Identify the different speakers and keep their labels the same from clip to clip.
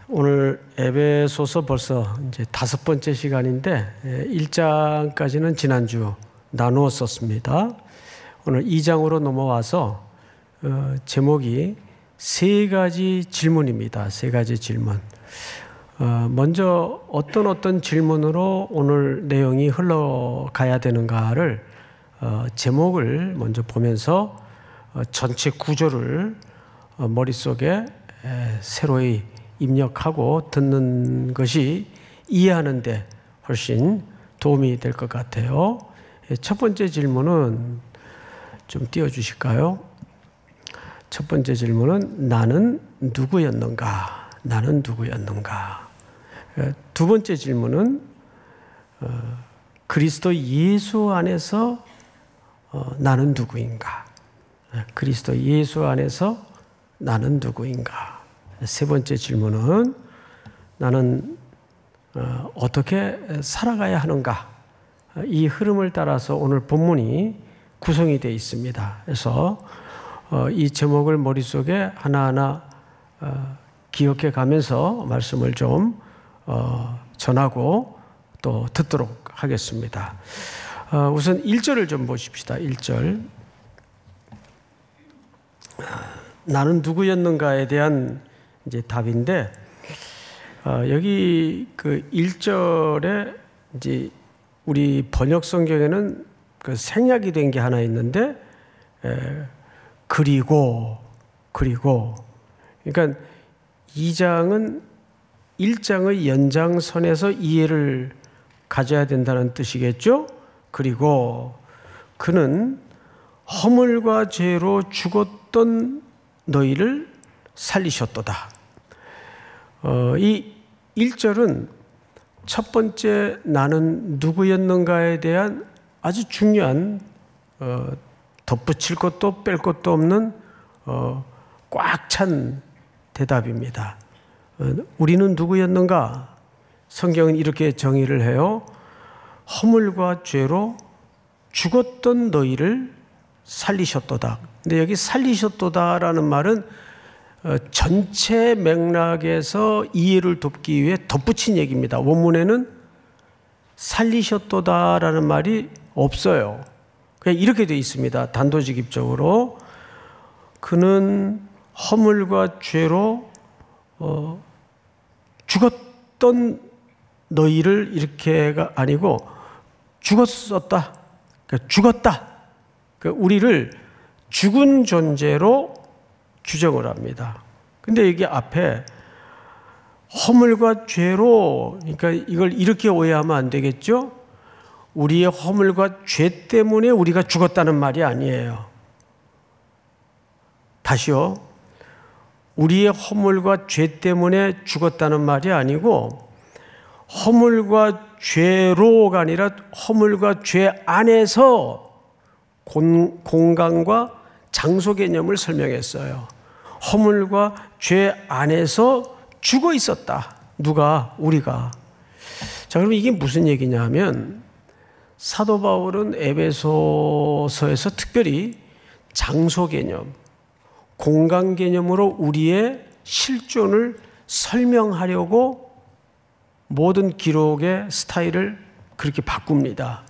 Speaker 1: 오늘 에베소서 벌써 이제 5번째 시간인데 1장까지는 지난주 나누었었습니다. 오늘 2장으로 넘어와서 제목이 3가지 질문입니다. 3가지 질문. 먼저 어떤 질문으로 오늘 내용이 흘러가야 되는가를 제목을 먼저 보면서 전체 구조를 머릿속에 새로이 입력하고 듣는 것이 이해하는 데 훨씬 도움이 될 것 같아요. 첫 번째 질문은 좀 띄워주실까요? 첫 번째 질문은 나는 누구였는가? 나는 누구였는가? 두 번째 질문은 그리스도 예수 안에서 나는 누구인가? 그리스도 예수 안에서 나는 누구인가? 세 번째 질문은 나는 어떻게 살아가야 하는가? 이 흐름을 따라서 오늘 본문이 구성이 되어 있습니다. 그래서 이 제목을 머릿속에 하나하나 기억해 가면서 말씀을 좀 전하고 또 듣도록 하겠습니다. 우선 1절을 좀 보십시다. 1절. 나는 누구였는가에 대한 이제 답인데, 여기 그 1절에 이제 우리 번역 성경에는 그 생략이 된 게 하나 있는데, 그리고 그러니까 2장은 1장의 연장선에서 이해를 가져야 된다는 뜻이겠죠? 그리고 그는 허물과 죄로 죽었던 너희를 살리셨도다. 이 1절은 첫 번째 나는 누구였는가에 대한 아주 중요한 덧붙일 것도 뺄 것도 없는 꽉 찬 대답입니다. 우리는 누구였는가? 성경은 이렇게 정의를 해요. 허물과 죄로 죽었던 너희를 살리셨도다. 근데 여기 살리셨도다라는 말은 전체 맥락에서 이해를 돕기 위해 덧붙인 얘기입니다. 원문에는 살리셨도다라는 말이 없어요. 그냥 이렇게 되어 있습니다. 단도직입적으로. 그는 허물과 죄로 죽었던 너희를 이렇게가 아니고 죽었었다. 그러니까 죽었다. 그러니까 우리를 죽은 존재로 규정을 합니다. 근데 여기 앞에 허물과 죄로, 그러니까 이걸 이렇게 오해하면 안 되겠죠? 우리의 허물과 죄 때문에 우리가 죽었다는 말이 아니에요. 다시요. 우리의 허물과 죄 때문에 죽었다는 말이 아니고 허물과 죄로가 아니라 허물과 죄 안에서 공간과 장소 개념을 설명했어요. 허물과 죄 안에서 죽어 있었다. 누가? 우리가. 자, 그럼 이게 무슨 얘기냐 하면 사도 바울은 에베소서에서 특별히 장소 개념, 공간 개념으로 우리의 실존을 설명하려고 모든 기록의 스타일을 그렇게 바꿉니다.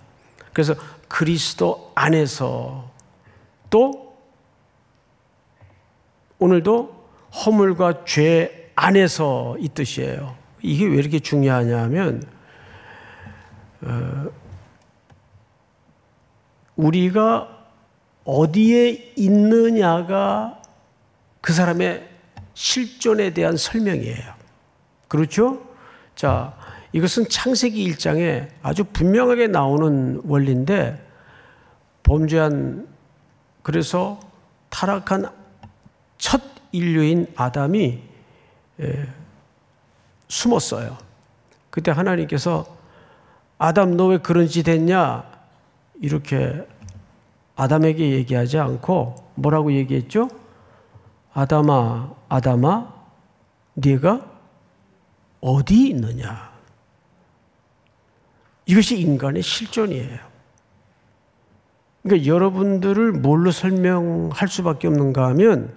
Speaker 1: 그래서 그리스도 안에서 또 오늘도 허물과 죄 안에서 이 뜻이에요. 이게 왜 이렇게 중요하냐 하면 우리가 어디에 있느냐가 그 사람의 실존에 대한 설명이에요. 그렇죠? 자, 이것은 창세기 1장에 아주 분명하게 나오는 원리인데 그래서 타락한 첫 인류인 아담이 숨었어요. 그때 하나님께서 아담 너 왜 그런 짓 했냐? 이렇게 아담에게 얘기하지 않고 뭐라고 얘기했죠? 아담아 네가 어디 있느냐? 이것이 인간의 실존이에요. 그러니까 여러분들을 뭘로 설명할 수밖에 없는가 하면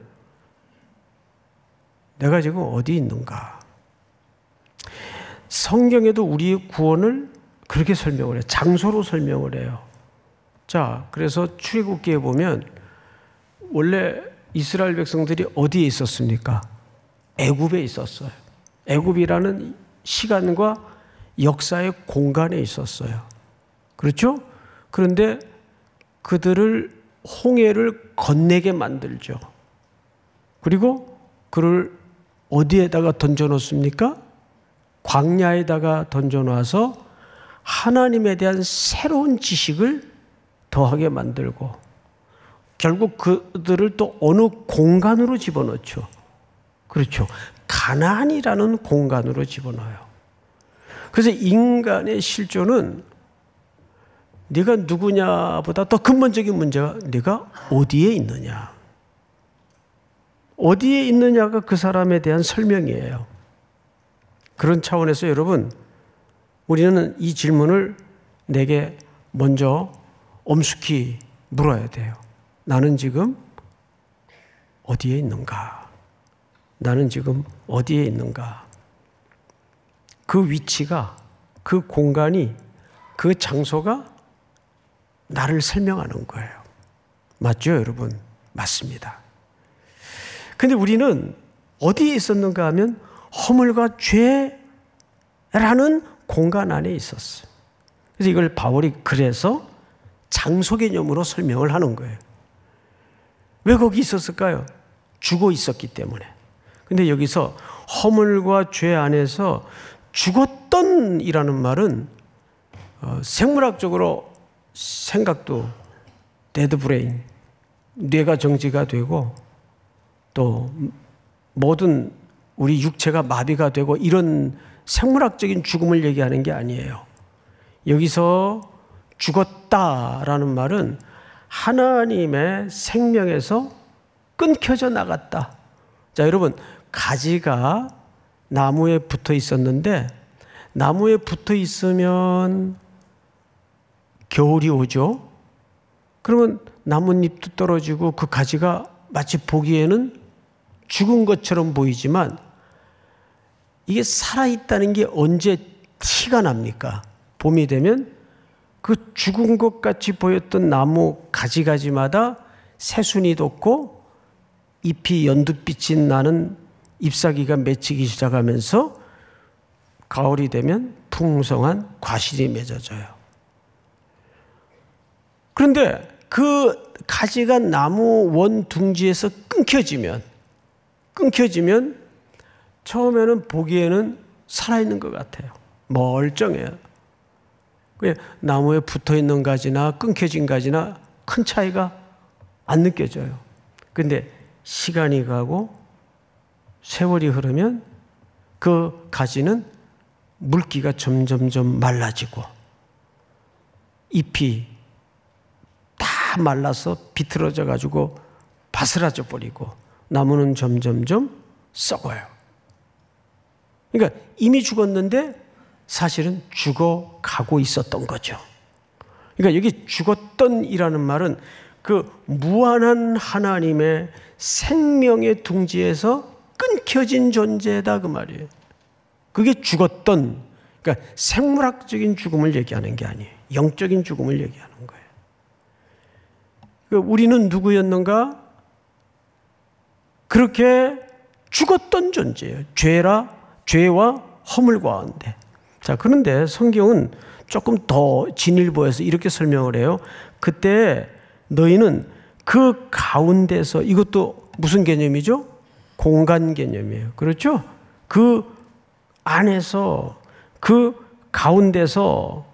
Speaker 1: 내가 지금 어디 있는가? 성경에도 우리의 구원을 그렇게 설명을 해요. 장소로 설명을 해요. 자, 그래서 출애굽기에 보면 원래 이스라엘 백성들이 어디에 있었습니까? 애굽에 있었어요. 애굽이라는 시간과 역사의 공간에 있었어요. 그렇죠? 그런데 그들을 홍해를 건너게 만들죠. 그리고 그를 어디에다가 던져놓습니까? 광야에다가 던져놔서 하나님에 대한 새로운 지식을 더하게 만들고 결국 그들을 또 어느 공간으로 집어넣죠. 그렇죠. 가나안이라는 공간으로 집어넣어요. 그래서 인간의 실존은 네가 누구냐보다 더 근본적인 문제가 네가 어디에 있느냐. 어디에 있느냐가 그 사람에 대한 설명이에요. 그런 차원에서 여러분, 우리는 이 질문을 내게 먼저 엄숙히 물어야 돼요. 나는 지금 어디에 있는가? 나는 지금 어디에 있는가? 그 위치가, 그 공간이, 그 장소가 나를 설명하는 거예요. 맞죠, 여러분? 맞습니다. 근데 우리는 어디에 있었는가 하면 허물과 죄라는 공간 안에 있었어요. 그래서 이걸 바울이 그래서 장소 개념으로 설명을 하는 거예요. 왜 거기 있었을까요? 죽어 있었기 때문에. 근데 여기서 허물과 죄 안에서 죽었던 이라는 말은 생물학적으로 생각도 데드 브레인, 뇌가 정지가 되고 또 모든 우리 육체가 마비가 되고 이런 생물학적인 죽음을 얘기하는 게 아니에요. 여기서 죽었다라는 말은 하나님의 생명에서 끊겨져 나갔다. 자, 여러분, 가지가 나무에 붙어 있었는데 나무에 붙어 있으면 겨울이 오죠. 그러면 나뭇잎도 떨어지고 그 가지가 마치 보기에는 죽은 것처럼 보이지만 이게 살아있다는 게 언제 티가 납니까? 봄이 되면 그 죽은 것 같이 보였던 나무 가지가지마다 새순이 돋고 잎이 연두빛이 나는 잎사귀가 맺히기 시작하면서 가을이 되면 풍성한 과실이 맺어져요. 그런데 그 가지가 나무 원 둥지에서 끊겨지면 처음에는 보기에는 살아있는 것 같아요. 멀쩡해요. 나무에 붙어있는 가지나 끊겨진 가지나 큰 차이가 안 느껴져요. 그런데 시간이 가고 세월이 흐르면 그 가지는 물기가 점점점 말라지고 잎이 다 말라서 비틀어져 가지고 바스라져 버리고 나무는 점점점 썩어요. 그러니까 이미 죽었는데 사실은 죽어가고 있었던 거죠. 그러니까 여기 죽었던이라는 말은 그 무한한 하나님의 생명의 둥지에서 끊겨진 존재다 그 말이에요. 그게 죽었던, 그러니까 생물학적인 죽음을 얘기하는 게 아니에요. 영적인 죽음을 얘기하는 거예요. 그러니까 우리는 누구였는가? 그렇게 죽었던 존재예요. 죄와 허물 가운데. 자, 그런데 성경은 조금 더 진일보해서 이렇게 설명을 해요. 그때 너희는 그 가운데서, 이것도 무슨 개념이죠? 공간 개념이에요. 그렇죠? 그 안에서, 그 가운데서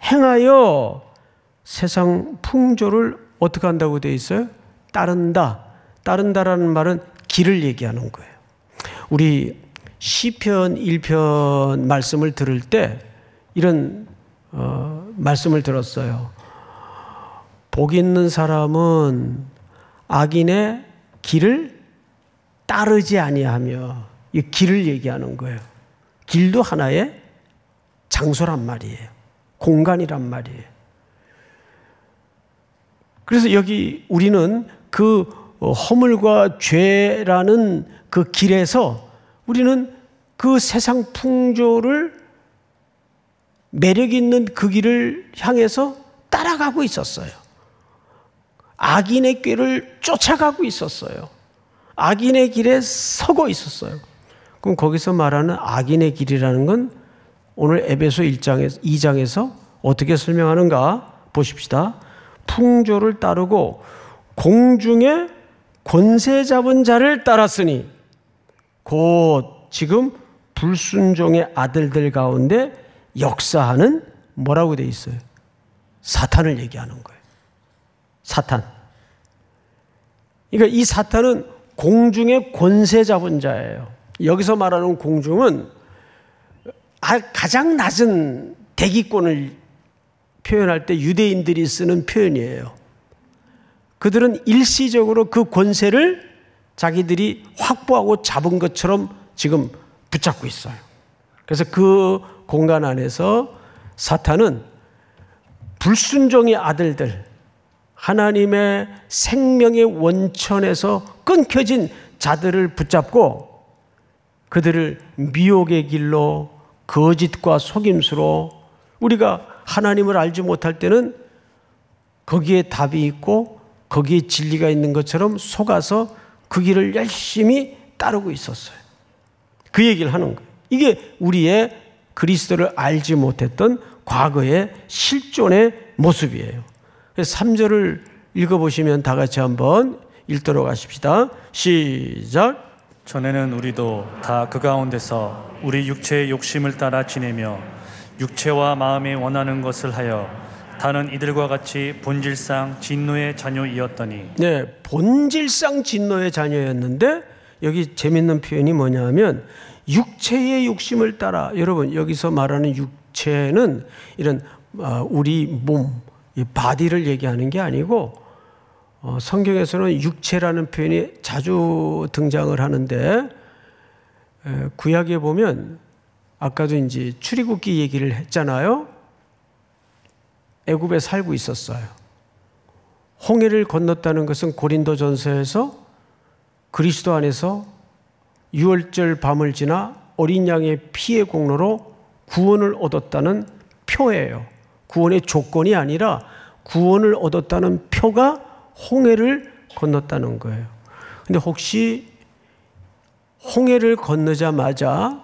Speaker 1: 행하여 세상 풍조를 어떻게 한다고 되어 있어요? 따른다. 따른다라는 말은 길을 얘기하는 거예요. 우리 시편 1편 말씀을 들을 때 이런 말씀을 들었어요. 복 있는 사람은 악인의 길을 따르지 아니하며, 이 길을 얘기하는 거예요. 길도 하나의 장소란 말이에요. 공간이란 말이에요. 그래서 여기 우리는 그 허물과 죄라는 그 길에서 우리는 그 세상 풍조를 매력 있는 그 길을 향해서 따라가고 있었어요. 악인의 꾀를 쫓아가고 있었어요. 악인의 길에 서고 있었어요. 그럼 거기서 말하는 악인의 길이라는 건 오늘 에베소 2장에서 어떻게 설명하는가 보십시다. 풍조를 따르고 공중에 권세 잡은 자를 따랐으니 곧 지금 불순종의 아들들 가운데 역사하는 뭐라고 되어 있어요? 사탄을 얘기하는 거예요. 사탄. 그러니까 이 사탄은 공중의 권세 잡은 자예요. 여기서 말하는 공중은 가장 낮은 대기권을 표현할 때 유대인들이 쓰는 표현이에요. 그들은 일시적으로 그 권세를 자기들이 확보하고 잡은 것처럼 지금 붙잡고 있어요. 그래서 그 공간 안에서 사탄은 불순종의 아들들, 하나님의 생명의 원천에서 끊겨진 자들을 붙잡고 그들을 미혹의 길로 거짓과 속임수로 우리가 하나님을 알지 못할 때는 거기에 답이 있고 거기에 진리가 있는 것처럼 속아서 그 길을 열심히 따르고 있었어요. 그 얘기를 하는 거예요. 이게 우리의 그리스도를 알지 못했던 과거의 실존의 모습이에요. 그래서 3절을 읽어보시면 다 같이 한번 읽도록 하십시다. 시작.
Speaker 2: 전에는 우리도 다 그 가운데서 우리 육체의 욕심을 따라 지내며 육체와 마음이 원하는 것을 하여 다른 이들과 같이 본질상 진노의 자녀이었더니. 네,
Speaker 1: 본질상 진노의 자녀였는데 여기 재밌는 표현이 뭐냐 하면 육체의 욕심을 따라. 여러분 여기서 말하는 육체는 이런 우리 몸, 이 바디를 얘기하는 게 아니고 성경에서는 육체라는 표현이 자주 등장을 하는데 구약에 보면 아까도 이제 출애굽기 얘기를 했잖아요. 애굽에 살고 있었어요. 홍해를 건넜다는 것은 고린도전서에서 그리스도 안에서 유월절 밤을 지나 어린 양의 피의 공로로 구원을 얻었다는 표예요. 구원의 조건이 아니라 구원을 얻었다는 표가 홍해를 건넜다는 거예요. 근데 혹시 홍해를 건너자마자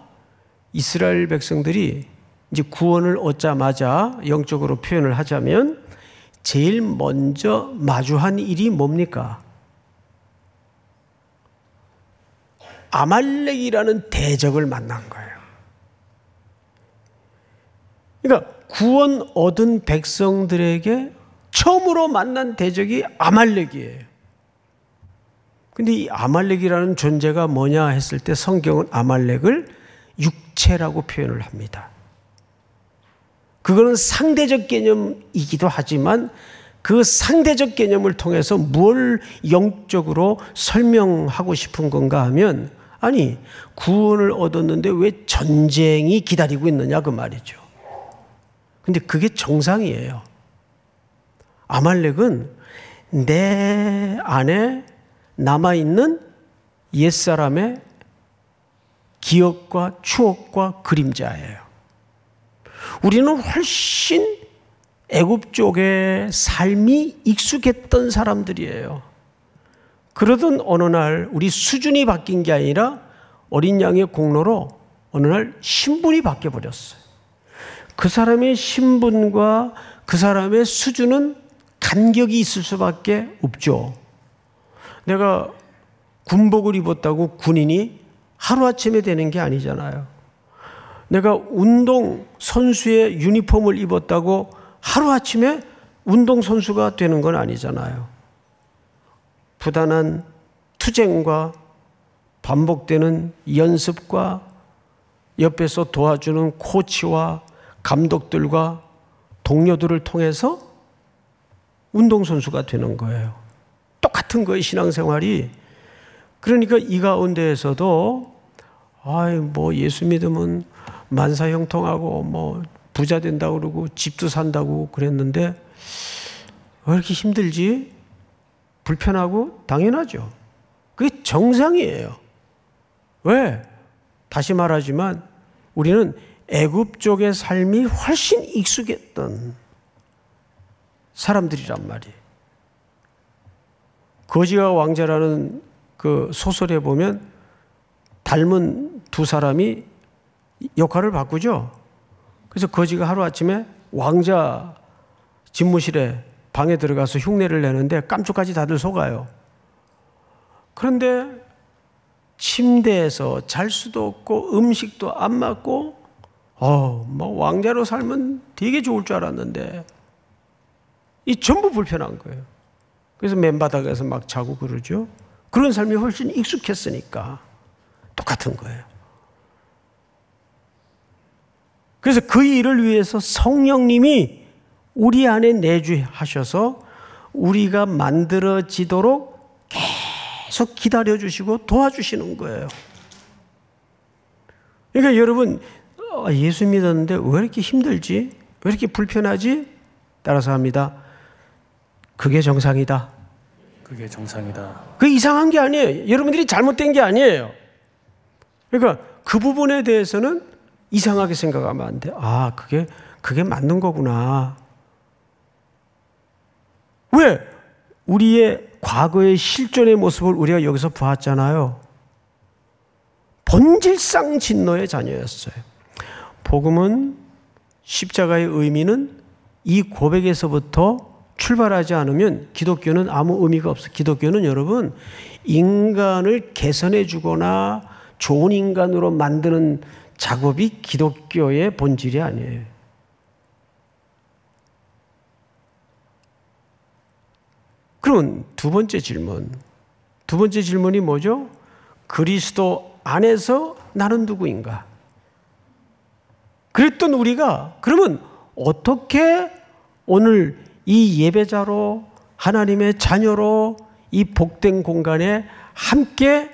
Speaker 1: 이스라엘 백성들이 이제 구원을 얻자마자 영적으로 표현을 하자면 제일 먼저 마주한 일이 뭡니까? 아말렉이라는 대적을 만난 거예요. 그러니까 구원 얻은 백성들에게 처음으로 만난 대적이 아말렉이에요. 근데 이 아말렉이라는 존재가 뭐냐 했을 때 성경은 아말렉을 육체라고 표현을 합니다. 그거는 상대적 개념이기도 하지만 그 상대적 개념을 통해서 뭘 영적으로 설명하고 싶은 건가 하면 아니 구원을 얻었는데 왜 전쟁이 기다리고 있느냐 그 말이죠. 근데 그게 정상이에요. 아말렉은 내 안에 남아있는 옛사람의 기억과 추억과 그림자예요. 우리는 훨씬 애굽 쪽의 삶이 익숙했던 사람들이에요. 그러던 어느 날 우리 수준이 바뀐 게 아니라 어린 양의 공로로 어느 날 신분이 바뀌어버렸어요. 그 사람의 신분과 그 사람의 수준은 간격이 있을 수밖에 없죠. 내가 군복을 입었다고 군인이 하루아침에 되는 게 아니잖아요. 내가 운동선수의 유니폼을 입었다고 하루아침에 운동선수가 되는 건 아니잖아요. 부단한 투쟁과 반복되는 연습과 옆에서 도와주는 코치와 감독들과 동료들을 통해서 운동선수가 되는 거예요. 똑같은 거예요, 신앙생활이. 그러니까 이 가운데에서도 뭐 예수 믿으면 만사형통하고 뭐 부자 된다고 그러고 집도 산다고 그랬는데 왜 이렇게 힘들지? 불편하고 당연하죠. 그게 정상이에요. 왜? 다시 말하지만 우리는 애굽 쪽의 삶이 훨씬 익숙했던 사람들이란 말이에요. 거지와 왕자라는 그 소설에 보면 닮은 두 사람이 역할을 바꾸죠. 그래서 거지가 하루아침에 왕자 집무실에 방에 들어가서 흉내를 내는데 깜짝까지 다들 속아요. 그런데 침대에서 잘 수도 없고 음식도 안 맞고 뭐 왕자로 살면 되게 좋을 줄 알았는데 이 전부 불편한 거예요. 그래서 맨바닥에서 막 자고 그러죠. 그런 삶이 훨씬 익숙했으니까 똑같은 거예요. 그래서 그 일을 위해서 성령님이 우리 안에 내주하셔서 우리가 만들어지도록 계속 기다려주시고 도와주시는 거예요. 그러니까 여러분, 예수 믿었는데 왜 이렇게 힘들지? 왜 이렇게 불편하지? 따라서 합니다. 그게 정상이다.
Speaker 2: 그게 정상이다.
Speaker 1: 그게 이상한 게 아니에요. 여러분들이 잘못된 게 아니에요. 그러니까 그 부분에 대해서는 이상하게 생각하면 안 돼. 그게 맞는 거구나. 왜? 우리의 과거의 실존의 모습을 우리가 여기서 보았잖아요. 본질상 진노의 자녀였어요. 복음은 십자가의 의미는 이 고백에서부터 출발하지 않으면 기독교는 아무 의미가 없어요. 기독교는 여러분 인간을 개선해 주거나 좋은 인간으로 만드는 작업이 기독교의 본질이 아니에요. 그러면 두 번째 질문이 뭐죠? 그리스도 안에서 나는 누구인가? 그랬던 우리가 그러면 어떻게 오늘 이 예배자로 하나님의 자녀로 이 복된 공간에 함께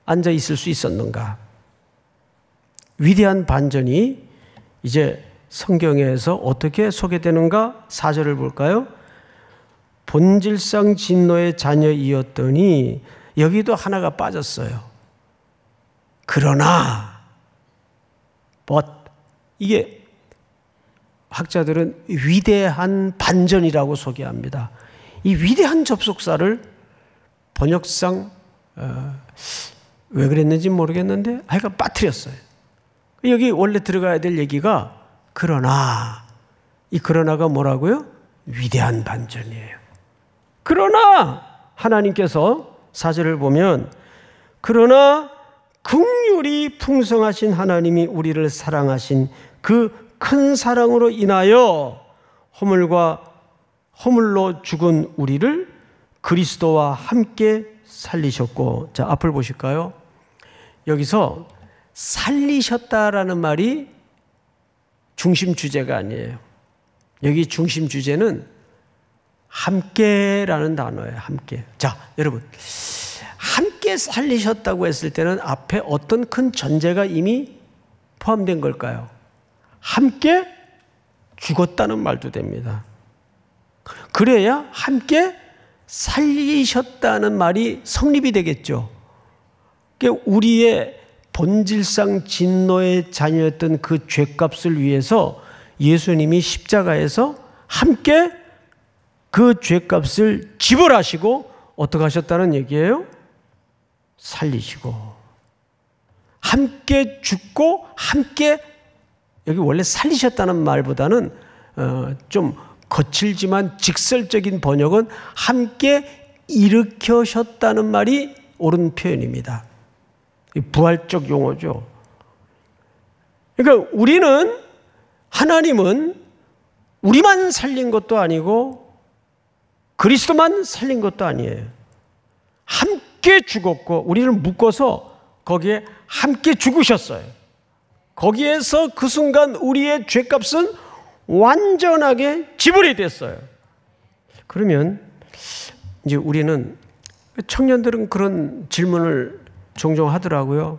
Speaker 1: 앉아 있을 수 있었는가? 위대한 반전이 이제 성경에서 어떻게 소개되는가? 4절을 볼까요? 본질상 진노의 자녀이었더니 여기도 하나가 빠졌어요. 그러나 이게 학자들은 위대한 반전이라고 소개합니다. 이 위대한 접속사를 번역상 왜 그랬는지 모르겠는데 하여간 빠뜨렸어요. 여기 원래 들어가야 될 얘기가 그러나, 이 그러나가 뭐라고요? 위대한 반전이에요. 그러나 하나님께서 4절을 보면 그러나 긍휼이 풍성하신 하나님이 우리를 사랑하신 그 큰 사랑으로 인하여 허물로 죽은 우리를 그리스도와 함께 살리셨고, 자, 앞을 보실까요? 여기서 살리셨다라는 말이 중심 주제가 아니에요. 여기 중심 주제는 함께라는 단어예요. 함께. 자, 여러분, 함께 살리셨다고 했을 때는 앞에 어떤 큰 전제가 이미 포함된 걸까요? 함께 죽었다는 말도 됩니다. 그래야 함께 살리셨다는 말이 성립이 되겠죠. 그러니까 우리의 본질상 진노의 자녀였던 그 죄값을 위해서 예수님이 십자가에서 함께 그 죄값을 지불하시고 어떻게 하셨다는 얘기예요? 살리시고 함께 죽고 함께, 여기 원래 살리셨다는 말보다는 좀 거칠지만 직설적인 번역은 함께 일으켜셨다는 말이 옳은 표현입니다. 부활적 용어죠. 그러니까 하나님은 우리만 살린 것도 아니고 그리스도만 살린 것도 아니에요. 함께 죽었고 우리를 묶어서 거기에 함께 죽으셨어요. 거기에서 그 순간 우리의 죄값은 완전하게 지불이 됐어요. 그러면 이제 우리는, 청년들은 그런 질문을 종종 하더라고요.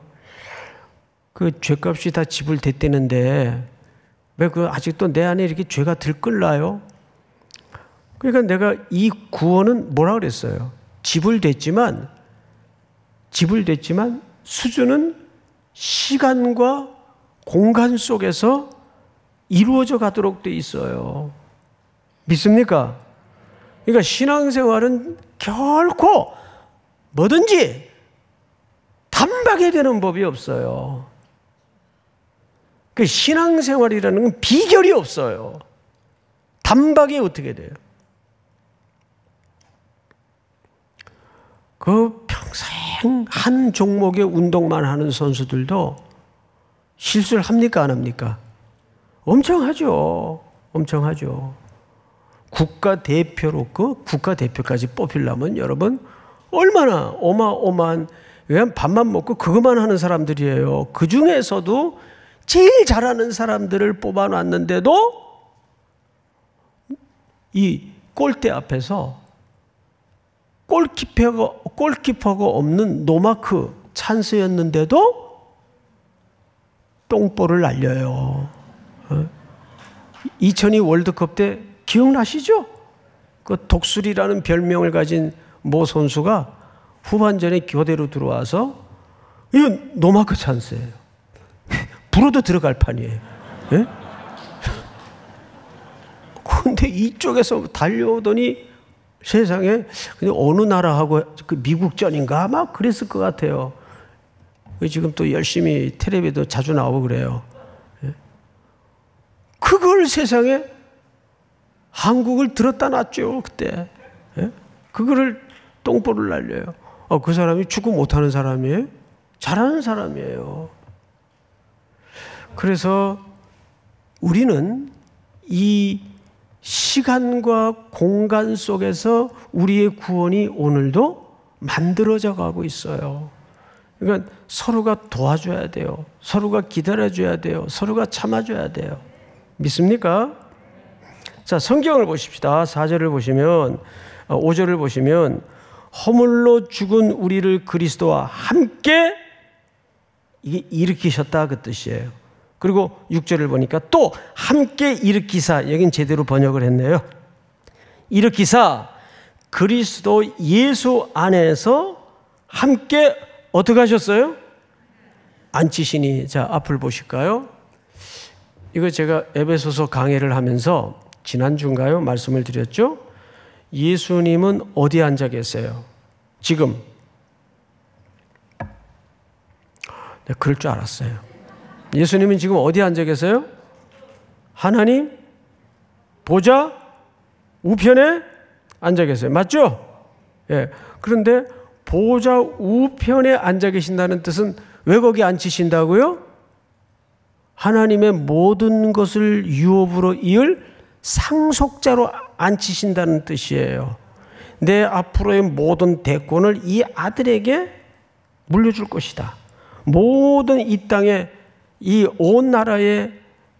Speaker 1: 그 죄값이 다 지불됐다는데 왜 아직도 내 안에 이렇게 죄가 들끓나요? 그러니까 내가 이 구원은 뭐라 그랬어요? 지불됐지만 수준은 시간과 공간 속에서 이루어져 가도록 돼 있어요. 믿습니까? 그러니까 신앙생활은 결코 뭐든지 단박에 되는 법이 없어요. 그 신앙생활이라는 건 비결이 없어요. 단박에 어떻게 돼요? 그 평생 한 종목의 운동만 하는 선수들도 실수를 합니까? 안 합니까? 엄청 하죠. 엄청 하죠. 국가대표로 국가대표까지 뽑히려면 여러분 얼마나 어마어마한, 그냥 밥만 먹고 그것만 하는 사람들이에요. 그 중에서도 제일 잘하는 사람들을 뽑아놨는데도 이 골대 앞에서 골키퍼가 없는 노마크 찬스였는데도 똥볼을 날려요. 2002 월드컵 때 기억나시죠? 그 독수리라는 별명을 가진 모 선수가 후반전에 교대로 들어와서 이건 노마크 찬스예요. 불어도 들어갈 판이에요. 예? 근데 이쪽에서 달려오더니 세상에 근데 어느 나라하고 그 미국전인가 아마 그랬을 것 같아요. 지금 또 열심히 텔레비도 자주 나오고 그래요. 예? 그걸 세상에 한국을 들었다 놨죠 그때. 예? 그거를 똥볼을 날려요. 그 사람이 축구 못하는 사람이에요? 잘하는 사람이에요. 그래서 우리는 이 시간과 공간 속에서 우리의 구원이 오늘도 만들어져 가고 있어요. 그러니까 서로가 도와줘야 돼요. 서로가 기다려줘야 돼요. 서로가 참아줘야 돼요. 믿습니까? 자, 성경을 보십시다. 4절을 보시면, 5절을 보시면 허물로 죽은 우리를 그리스도와 함께 이게 일으키셨다 그 뜻이에요. 그리고 6절을 보니까 또 함께 일으키사, 여긴 제대로 번역을 했네요. 일으키사 그리스도 예수 안에서 함께 어떻게 하셨어요? 앉히시니. 자, 앞을 보실까요? 이거 제가 에베소서 강해를 하면서 지난주인가요? 말씀을 드렸죠? 예수님은 어디에 앉아 계세요? 지금. 네, 그럴 줄 알았어요. 예수님은 지금 어디에 앉아 계세요? 하나님 보좌 우편에 앉아 계세요. 맞죠? 예. 그런데 보좌 우편에 앉아 계신다는 뜻은 왜 거기 앉히신다고요? 하나님의 모든 것을 유업으로 이을 상속자로 앉히신다는 뜻이에요. 내 앞으로의 모든 대권을 이 아들에게 물려줄 것이다. 모든 이 땅에 이 온 나라의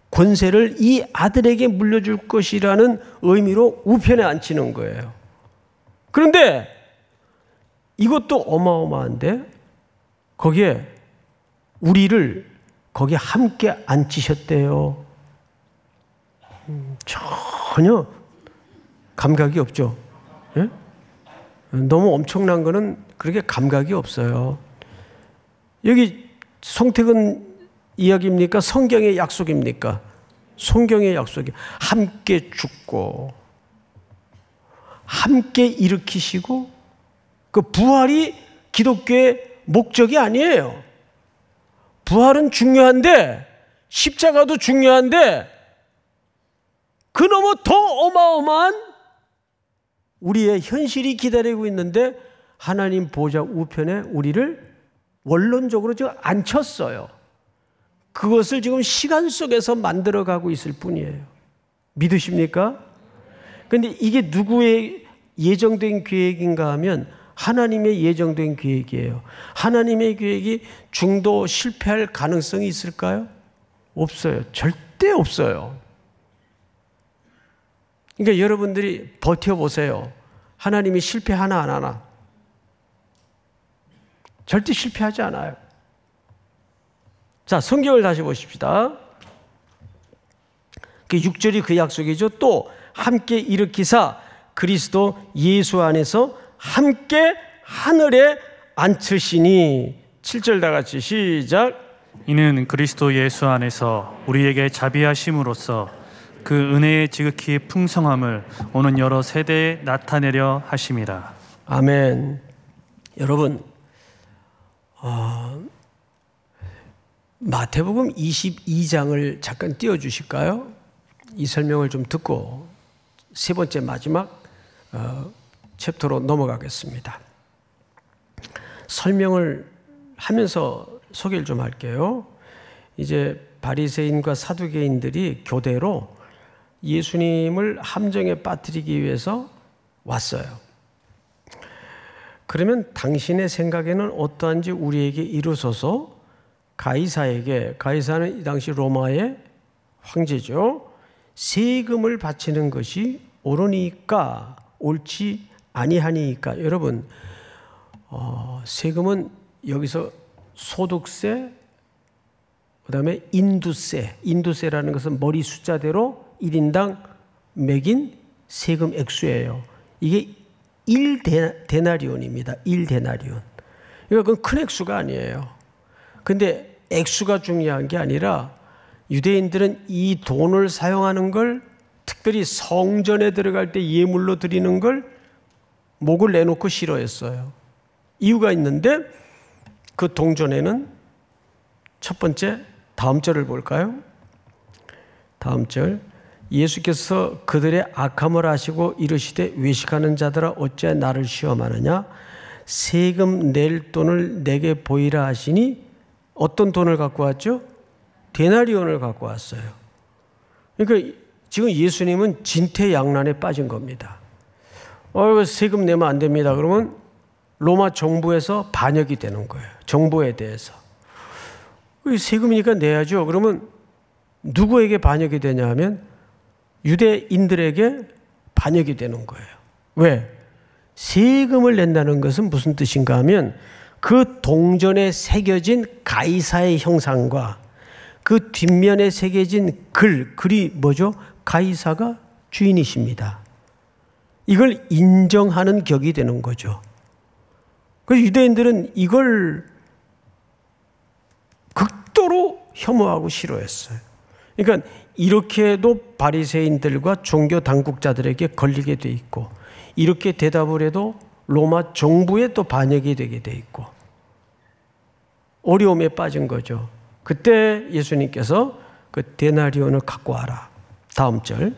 Speaker 1: 권세를 이 아들에게 물려줄 것이라는 의미로 우편에 앉히는 거예요. 그런데 이것도 어마어마한데 거기에 우리를 거기에 함께 앉히셨대요. 전혀 감각이 없죠. 예? 너무 엄청난 거는 그렇게 감각이 없어요. 여기 성택은 이야기입니까? 성경의 약속입니까? 성경의 약속이 함께 죽고 함께 일으키시고 그 부활이 기독교의 목적이 아니에요. 부활은 중요한데 십자가도 중요한데 그 너무 더 어마어마한 우리의 현실이 기다리고 있는데 하나님 보좌 우편에 우리를 원론적으로 지금 앉혔어요. 그것을 지금 시간 속에서 만들어가고 있을 뿐이에요. 믿으십니까? 그런데 이게 누구의 예정된 계획인가 하면 하나님의 예정된 계획이에요. 하나님의 계획이 중도 실패할 가능성이 있을까요? 없어요. 절대 없어요. 그러니까 여러분들이 버텨보세요. 하나님이 실패하나 안 하나? 절대 실패하지 않아요. 자, 성경을 다시 보십시다. 그 6절이 그 약속이죠. 또 함께 일으키사 그리스도 예수 안에서 함께 하늘에 앉히시니. 7절 다 같이 시작.
Speaker 2: 이는 그리스도 예수 안에서 우리에게 자비하심으로써 그 은혜의 지극히 풍성함을 오는 여러 세대에 나타내려 하심이라.
Speaker 1: 아멘. 여러분, 마태복음 22장을 잠깐 띄워주실까요? 이 설명을 좀 듣고 세 번째 마지막 챕터로 넘어가겠습니다. 설명을 하면서 소개를 좀 할게요. 이제 바리새인과 사두개인들이 교대로 예수님을 함정에 빠뜨리기 위해서 왔어요. 그러면 당신의 생각에는 어떠한지 우리에게 이루소서. 가이사에게, 가이사는 이 당시 로마의 황제죠, 세금을 바치는 것이 옳으니까 옳지 아니하니까. 여러분, 세금은 여기서 소득세, 그 다음에 인두세라는 것은 머리 숫자대로 1인당 매긴 세금 액수예요. 이게 1데나리온입니다. 1데나리온. 그러니까 그건 큰 액수가 아니에요. 근데 액수가 중요한 게 아니라 유대인들은 이 돈을 사용하는 걸, 특별히 성전에 들어갈 때 예물로 드리는 걸 목을 내놓고 싫어했어요. 이유가 있는데 그 동전에는 첫 번째, 다음 절을 볼까요? 다음 절. 예수께서 그들의 악함을 아시고 이르시되 외식하는 자들아 어찌하여 나를 시험하느냐? 세금 낼 돈을 내게 보이라 하시니 어떤 돈을 갖고 왔죠? 데나리온을 갖고 왔어요. 그러니까 지금 예수님은 진퇴양난에 빠진 겁니다. 세금 내면 안 됩니다. 그러면 로마 정부에서 반역이 되는 거예요. 정부에 대해서. 세금이니까 내야죠. 그러면 누구에게 반역이 되냐 하면 유대인들에게 반역이 되는 거예요. 왜? 세금을 낸다는 것은 무슨 뜻인가 하면 그 동전에 새겨진 가이사의 형상과 그 뒷면에 새겨진 글이 뭐죠? 가이사가 주인이십니다. 이걸 인정하는 격이 되는 거죠. 그래서 유대인들은 이걸 극도로 혐오하고 싫어했어요. 그러니까 이렇게도 바리새인들과 종교 당국자들에게 걸리게 돼 있고, 이렇게 대답을 해도 로마 정부에 또 반역이 되게 돼 있고, 어려움에 빠진 거죠. 그때 예수님께서 그 데나리온을 갖고 와라. 다음 절.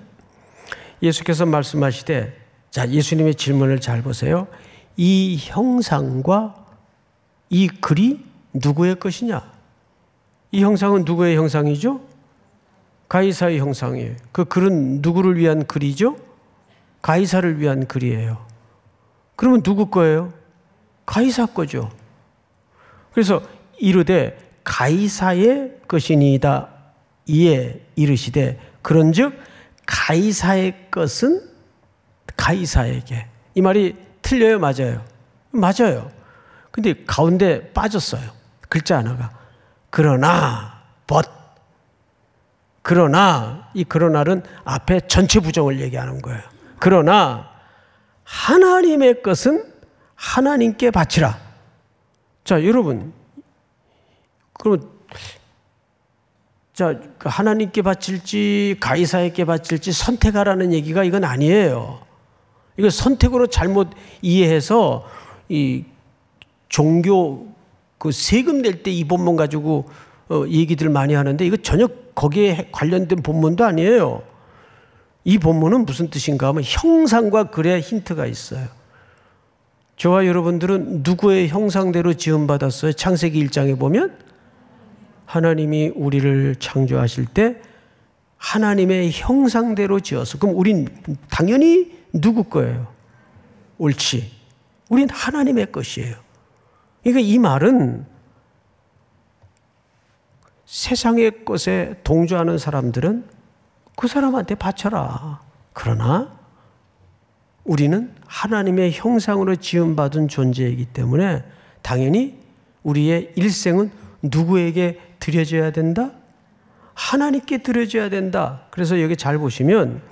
Speaker 1: 예수께서 말씀하시되, 자, 예수님의 질문을 잘 보세요. 이 형상과 이 글이 누구의 것이냐? 이 형상은 누구의 형상이죠? 가이사의 형상이에요. 그 글은 누구를 위한 글이죠? 가이사를 위한 글이에요. 그러면 누구 거예요? 가이사 거죠. 그래서 이르되 가이사의 것이니이다. 이에 이르시되 그런즉 가이사의 것은 가이사에게. 이 말이 틀려요? 맞아요? 맞아요. 근데 가운데 빠졌어요. 글자 하나가. 그러나 그러나, 이 그러나는 앞에 전체 부정을 얘기하는 거예요. 그러나 하나님의 것은 하나님께 바치라. 자, 여러분, 그러면 자, 하나님께 바칠지 가이사에게 바칠지 선택하라는 얘기가 이건 아니에요. 이거 선택으로 잘못 이해해서 이 종교 그 세금 낼 때 이 본문 가지고 얘기들 많이 하는데 이거 전혀 거기에 관련된 본문도 아니에요. 이 본문은 무슨 뜻인가 하면 형상과 글에 힌트가 있어요. 저와 여러분들은 누구의 형상대로 지음받았어요? 창세기 1장에 보면 하나님이 우리를 창조하실 때 하나님의 형상대로 지어서, 그럼 우린 당연히 누구 거예요? 옳지. 우린 하나님의 것이에요. 그러니까 이 말은 세상의 것에 동조하는 사람들은 그 사람한테 바쳐라. 그러나 우리는 하나님의 형상으로 지음받은 존재이기 때문에 당연히 우리의 일생은 누구에게 드려져야 된다? 하나님께 드려져야 된다. 그래서 여기 잘 보시면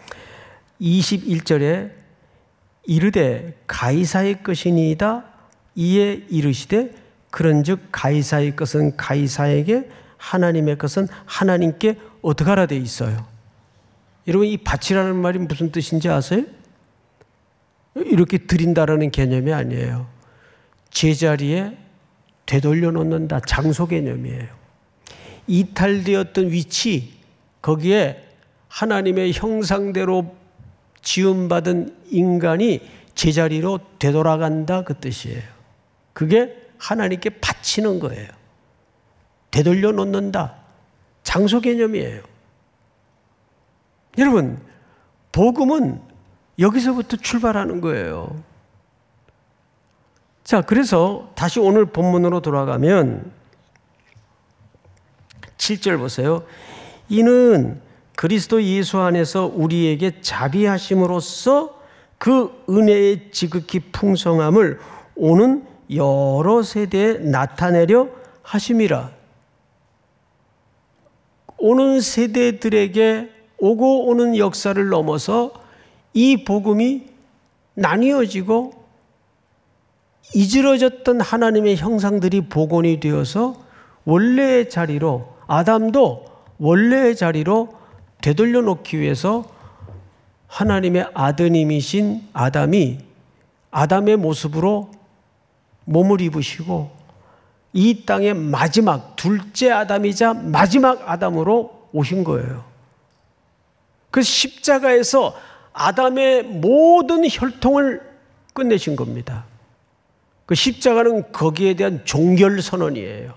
Speaker 1: 21절에 이르되 가이사의 것이니이다. 이에 이르시되 그런즉 가이사의 것은 가이사에게 하나님의 것은 하나님께 어떻게 하라 돼 있어요? 여러분, 이 바치라는 말이 무슨 뜻인지 아세요? 이렇게 드린다라는 개념이 아니에요. 제자리에 되돌려 놓는다, 장소 개념이에요. 이탈되었던 위치, 거기에 하나님의 형상대로 지음받은 인간이 제자리로 되돌아간다, 그 뜻이에요. 그게 하나님께 바치는 거예요. 되돌려 놓는다, 장소 개념이에요. 여러분, 복음은 여기서부터 출발하는 거예요. 자, 그래서 다시 오늘 본문으로 돌아가면 7절 보세요. 이는 그리스도 예수 안에서 우리에게 자비하심으로써 그 은혜의 지극히 풍성함을 오는 여러 세대에 나타내려 하심이라. 오는 세대들에게 오고 오는 역사를 넘어서 이 복음이 나뉘어지고 이지러졌던 하나님의 형상들이 복원이 되어서 원래의 자리로, 아담도 원래의 자리로 되돌려 놓기 위해서 하나님의 아드님이신 아담이 아담의 모습으로 몸을 입으시고 이 땅의 마지막 둘째 아담이자 마지막 아담으로 오신 거예요. 그 십자가에서 아담의 모든 혈통을 끝내신 겁니다. 그 십자가는 거기에 대한 종결선언이에요.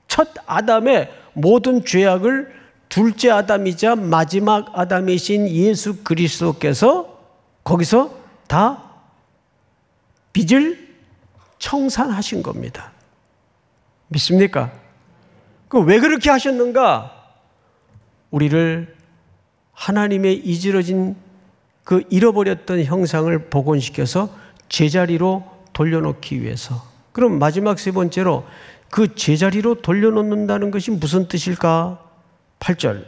Speaker 1: 첫 아담의 모든 죄악을 둘째 아담이자 마지막 아담이신 예수 그리스도께서 거기서 다 빚을 청산하신 겁니다. 믿습니까? 왜 그렇게 하셨는가? 우리를 하나님의 이지러진 그 잃어버렸던 형상을 복원시켜서 제자리로 돌려놓기 위해서. 그럼 마지막 세 번째로 그 제자리로 돌려놓는다는 것이 무슨 뜻일까? 8절.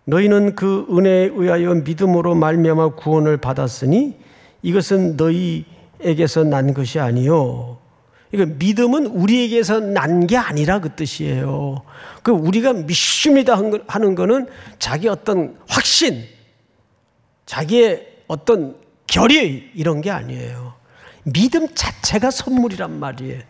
Speaker 1: 너희는 그 은혜에 의하여 믿음으로 말미암아 구원을 받았으니 이것은 너희에게서 난 것이 아니요. 그러니까 믿음은 우리에게서 난 게 아니라 그 뜻이에요. 그 우리가 믿습니다 하는 거는 자기 어떤 확신, 자기의 어떤 결의 이런 게 아니에요. 믿음 자체가 선물이란 말이에요.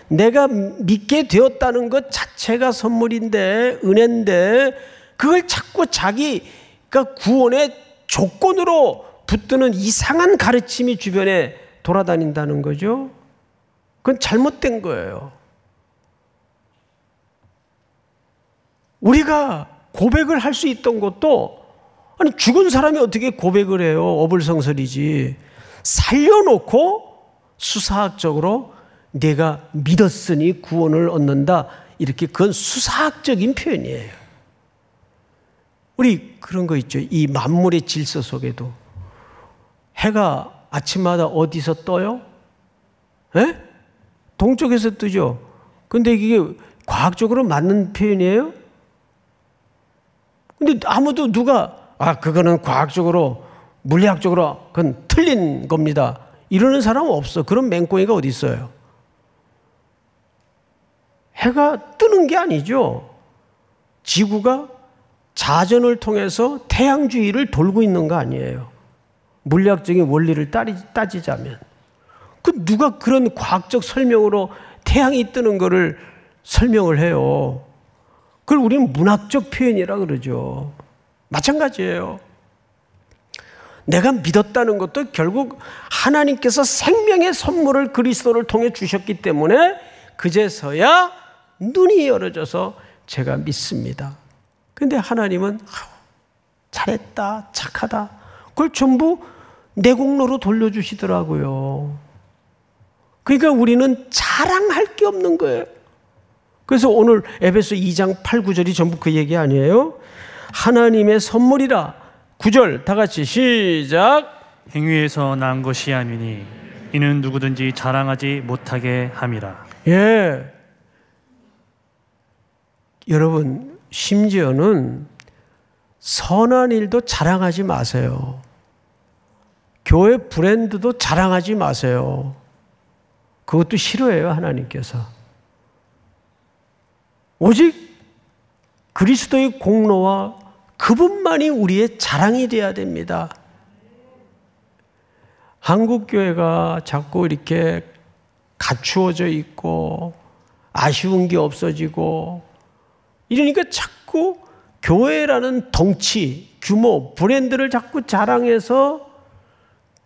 Speaker 1: 내가 믿게 되었다는 것 자체가 선물인데, 은혜인데 그걸 자꾸 자기가 구원의 조건으로 붙드는 이상한 가르침이 주변에 돌아다닌다는 거죠. 그건 잘못된 거예요. 우리가 고백을 할 수 있던 것도, 아니 죽은 사람이 어떻게 고백을 해요? 어불성설이지. 살려놓고 수사학적으로 내가 믿었으니 구원을 얻는다, 이렇게, 그건 수사학적인 표현이에요. 우리 그런 거 있죠. 이 만물의 질서 속에도 해가 아침마다 어디서 떠요? 에? 동쪽에서 뜨죠. 근데 이게 과학적으로 맞는 표현이에요? 근데 아무도 누가 그거는 과학적으로, 물리학적으로 그건 틀린 겁니다, 이러는 사람은 없어. 그런 맹꽁이가 어디 있어요? 해가 뜨는 게 아니죠. 지구가 자전을 통해서 태양 주위를 돌고 있는 거 아니에요. 물리학적인 원리를 따지자면. 누가 그런 과학적 설명으로 태양이 뜨는 거를 설명을 해요? 그걸 우리는 문학적 표현이라 그러죠. 마찬가지예요. 내가 믿었다는 것도 결국 하나님께서 생명의 선물을 그리스도를 통해 주셨기 때문에 그제서야 눈이 열어져서 제가 믿습니다. 그런데 하나님은 잘했다, 착하다, 그걸 전부 내 공로로 돌려주시더라고요. 그러니까 우리는 자랑할 게 없는 거예요. 그래서 오늘 에베소 2장 8, 9절이 전부 그 얘기 아니에요? 하나님의 선물이라. 9절 다 같이 시작.
Speaker 2: 행위에서 난 것이 아니니 이는 누구든지 자랑하지 못하게 함이라.
Speaker 1: 예. 여러분, 심지어는 선한 일도 자랑하지 마세요. 교회 브랜드도 자랑하지 마세요. 그것도 싫어해요, 하나님께서. 오직 그리스도의 공로와 그분만이 우리의 자랑이 되어야 됩니다. 한국교회가 자꾸 이렇게 갖추어져 있고 아쉬운 게 없어지고 이러니까 자꾸 교회라는 덩치, 규모, 브랜드를 자꾸 자랑해서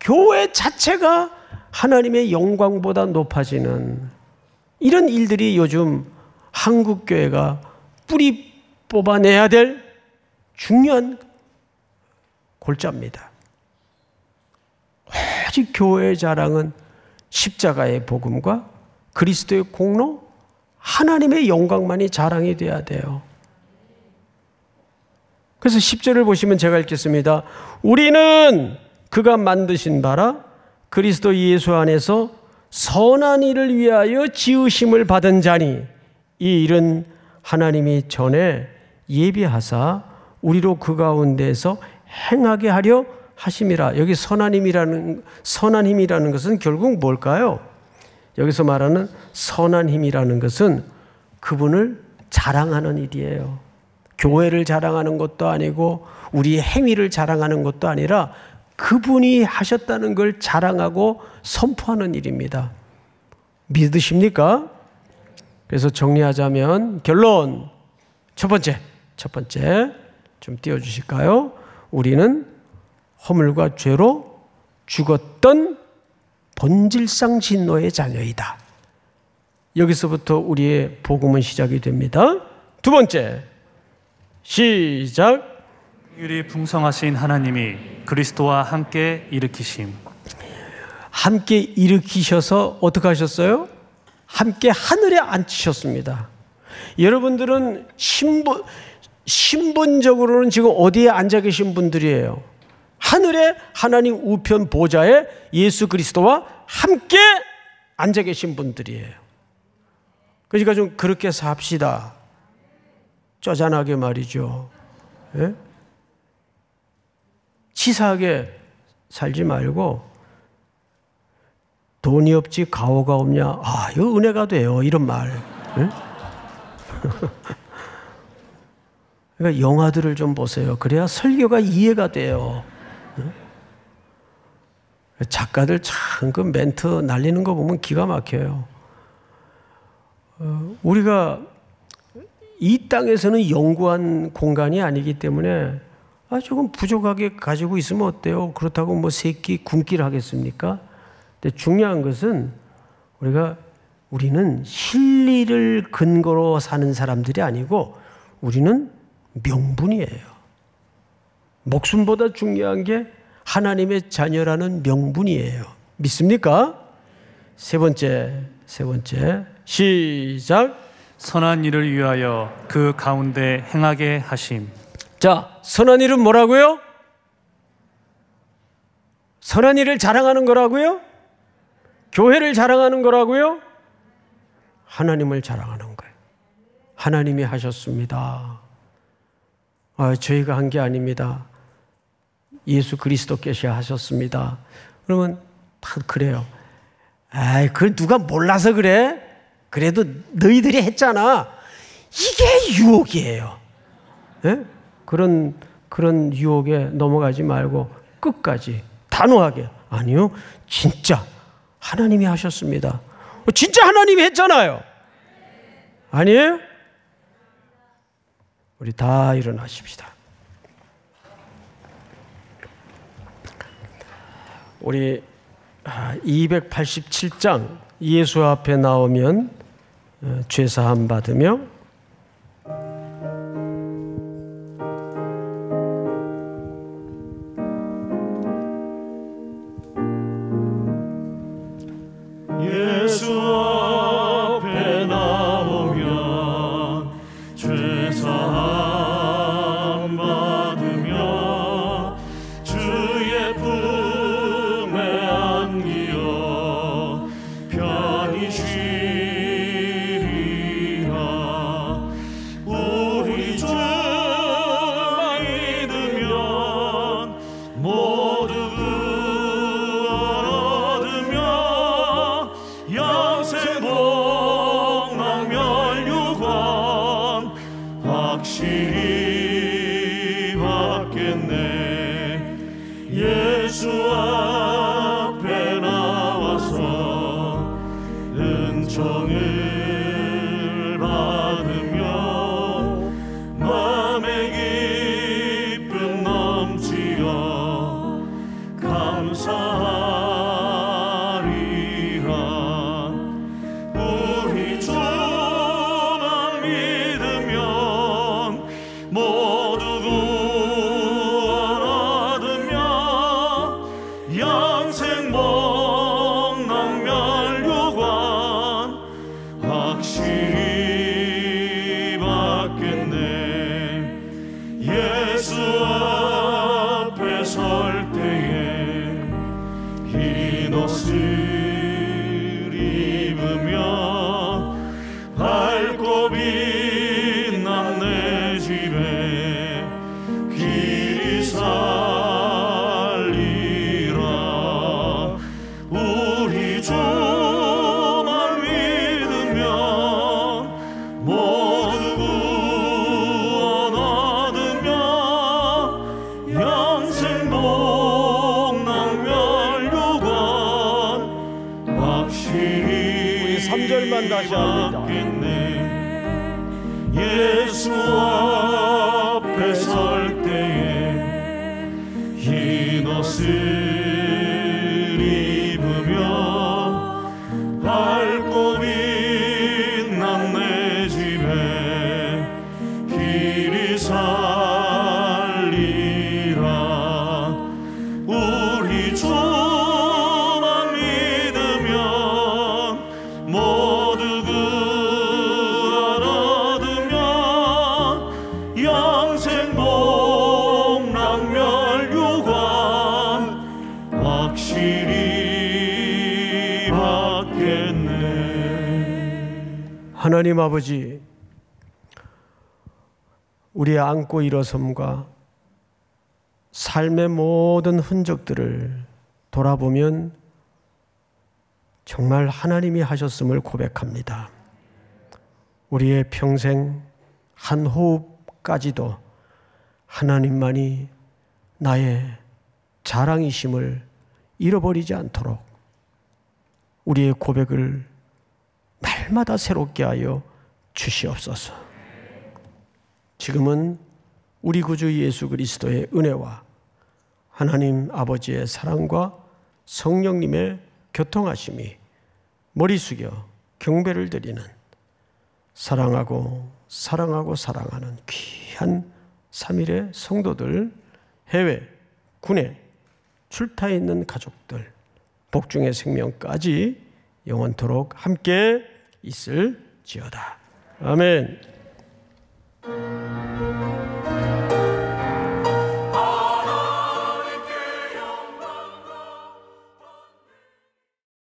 Speaker 1: 교회 자체가 하나님의 영광보다 높아지는 이런 일들이 요즘 한국교회가 뿌리 뽑아내야 될 중요한 골자입니다. 오직 교회의 자랑은 십자가의 복음과 그리스도의 공로, 하나님의 영광만이 자랑이 돼야 돼요. 그래서 10절을 보시면 제가 읽겠습니다. 우리는 그가 만드신 바라 그리스도 예수 안에서 선한 일을 위하여 지으심을 받은 자니 이 일은 하나님이 전에 예비하사 우리로 그 가운데서 행하게 하려 하심이라. 여기 선한 힘이라는 것은 결국 뭘까요? 여기서 말하는 선한 힘이라는 것은 그분을 자랑하는 일이에요. 교회를 자랑하는 것도 아니고 우리의 행위를 자랑하는 것도 아니라 그분이 하셨다는 걸 자랑하고 선포하는 일입니다. 믿으십니까? 그래서 정리하자면 결론 첫 번째 좀 띄워주실까요? 우리는 허물과 죄로 죽었던 본질상 진노의 자녀이다. 여기서부터 우리의 복음은 시작이 됩니다. 두 번째 시작.
Speaker 2: 긍휼이 풍성하신 하나님이 그리스도와 함께 일으키심.
Speaker 1: 함께 일으키셔서 어떻게 하셨어요? 함께 하늘에 앉히셨습니다. 여러분들은 신분적으로는 지금 어디에 앉아 계신 분들이에요? 하늘에 하나님 우편 보좌에 예수 그리스도와 함께 앉아 계신 분들이에요. 그러니까 좀 그렇게 삽시다. 쪼잔하게 말이죠. 예? 치사하게 살지 말고 돈이 없지 가오가 없냐. 아, 이거 은혜가 돼요. 이런 말. 예? 그러니까 영화들을 좀 보세요. 그래야 설교가 이해가 돼요. 예? 작가들 참 그 멘트 날리는 거 보면 기가 막혀요. 우리가 이 땅에서는 영구한 공간이 아니기 때문에 조금 부족하게 가지고 있으면 어때요? 그렇다고 뭐 세끼 굶기를 하겠습니까? 근데 중요한 것은 우리는 실리를 근거로 사는 사람들이 아니고 우리는 명분이에요. 목숨보다 중요한 게 하나님의 자녀라는 명분이에요. 믿습니까? 세 번째 시작.
Speaker 2: 선한 일을 위하여 그 가운데 행하게 하심.
Speaker 1: 자, 선한 일은 뭐라고요? 선한 일을 자랑하는 거라고요? 교회를 자랑하는 거라고요? 하나님을 자랑하는 거예요. 하나님이 하셨습니다. 저희가 한 게 아닙니다. 예수 그리스도께서 하셨습니다. 그러면 다 그래요. 그걸 누가 몰라서 그래? 그래도 너희들이 했잖아. 이게 유혹이에요. 네? 그런 유혹에 넘어가지 말고 끝까지 단호하게 아니요, 진짜 하나님이 하셨습니다. 진짜 하나님이 했잖아요. 아니에요? 우리 다 일어나십시다. 우리 287장 예수 앞에 나오면 죄사함 받으며
Speaker 3: 예수 앞에 나오면 죄사함 받으며 주의 품에 안기어 편히 쉬리라. 확실히 받겠네. 예수 앞에 나와서 은총을 받으며 마음의 기쁨 넘치어 감사하리라. 우리 주만 믿으면 모두 구원 얻으며 영생 복락 멸류관 확실히 받겠네. 예수 앞에 설 때에 흰 옷을 입으며 밝고 빛난 내 집에 길이 살리라. 우리 주만 믿으면 모두 구원 얻으며 영생 복락 멸류관 확실히
Speaker 1: 3절만 다시 합니다.
Speaker 3: 예수 앞에 설 때에 흰 옷을 입으며 밝고 빛난 내 집에 길이 살리라. 우리 주만 믿으면 모두 구원 얻으며 영생 복락 멸류관 확실히 받겠네.
Speaker 1: 하나님 아버지, 우리의 안고 일어섬과 삶의 모든 흔적들을 돌아보면 정말 하나님이 하셨음을 고백합니다. 우리의 평생 한 호흡까지도 하나님만이 나의 자랑이심을 잃어버리지 않도록 우리의 고백을 날마다 새롭게 하여 주시옵소서. 지금은 우리 구주 예수 그리스도의 은혜와 하나님 아버지의 사랑과 성령님의 교통하심이 머리 숙여 경배를 드리는 사랑하고 사랑하는 귀한 3일의 성도들, 해외, 군에 출타해 있는 가족들, 복중의 생명까지 영원토록 함께 있을지어다. 아멘.